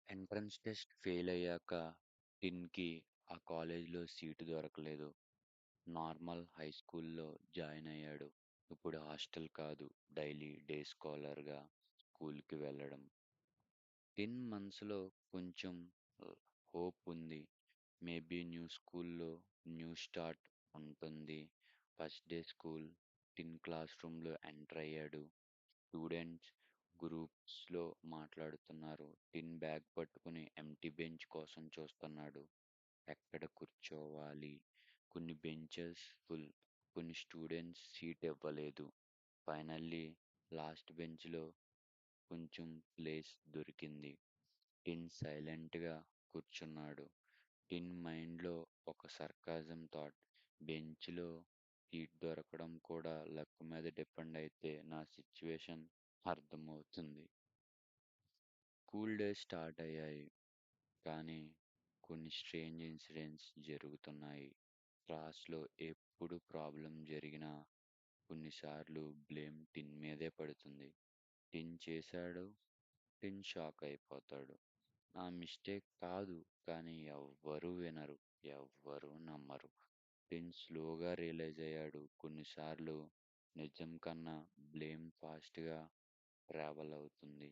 Entrance test fail అయ్యాక టిన్‌కి ఆ కాలేజ్‌లో సీటు దొరకలేదు. నార్మల్ హై స్కూల్‌లో జాయిన్ అయ్యాడు. ఇప్పుడు హాస్టల్ కాదు, డైలీ డే స్కాలర్‌గా స్కూల్‌కి వెళ్ళడం. టిన్ మనసులో కొంచెం హోప్ ఉంది. మేబీ న్యూ స్కూల్‌లో న్యూ స్టార్ట్ ఉంటుంది. First day school. Tin class రూమ్‌లో ఎంటర్ అయ్యాడు. స్టూడెంట్స్ గ్రూప్స్‌లో మాట్లాడుతున్నారు. టిన్ బ్యాగ్ పట్టుకుని ఎంప్టీ బెంచ్ కోసం చూస్తున్నాడు. ఎక్కడ కూర్చోవాలి? కొన్ని బెంచెస్ ఫుల్. కొన్ని స్టూడెంట్స్ సీట్ ఇవ్వలేదు. ఫైనల్లీ లాస్ట్ బెంచ్‌లో కొంచెం ప్లేస్ దొరికింది. టిన్ సైలెంట్‌గా కూర్చున్నాడు. టిన్ మైండ్‌లో ఒక సర్కాజం థాట్. బెంచ్‌లో సీట్ దొరకడం కూడా లక్ మీద డిపెండ్ అయితే నా సిట్యుయేషన్ అర్థమవుతుంది. స్కూల్ డేస్ స్టార్ట్ అయ్యాయి. కానీ కొన్ని స్ట్రేంజ్ ఇన్సిడెంట్స్ జరుగుతున్నాయి. క్లాస్‌లో ఎప్పుడు ప్రాబ్లమ్ జరిగినా కొన్నిసార్లు బ్లేమ్ టిన్ మీదే పడుతుంది. టిన్ చేశాడు, టిన్ షాక్ అయిపోతాడు. నా మిస్టేక్ కాదు, కానీ ఎవ్వరూ వినరు, ఎవ్వరూ నమ్మరు. టిన్ స్లోగా రియలైజ్ అయ్యాడు. కొన్నిసార్లు నిజం కన్నా బ్లేమ్ ఫాస్ట్‌గా ట్రావెల్ అవుతుంది.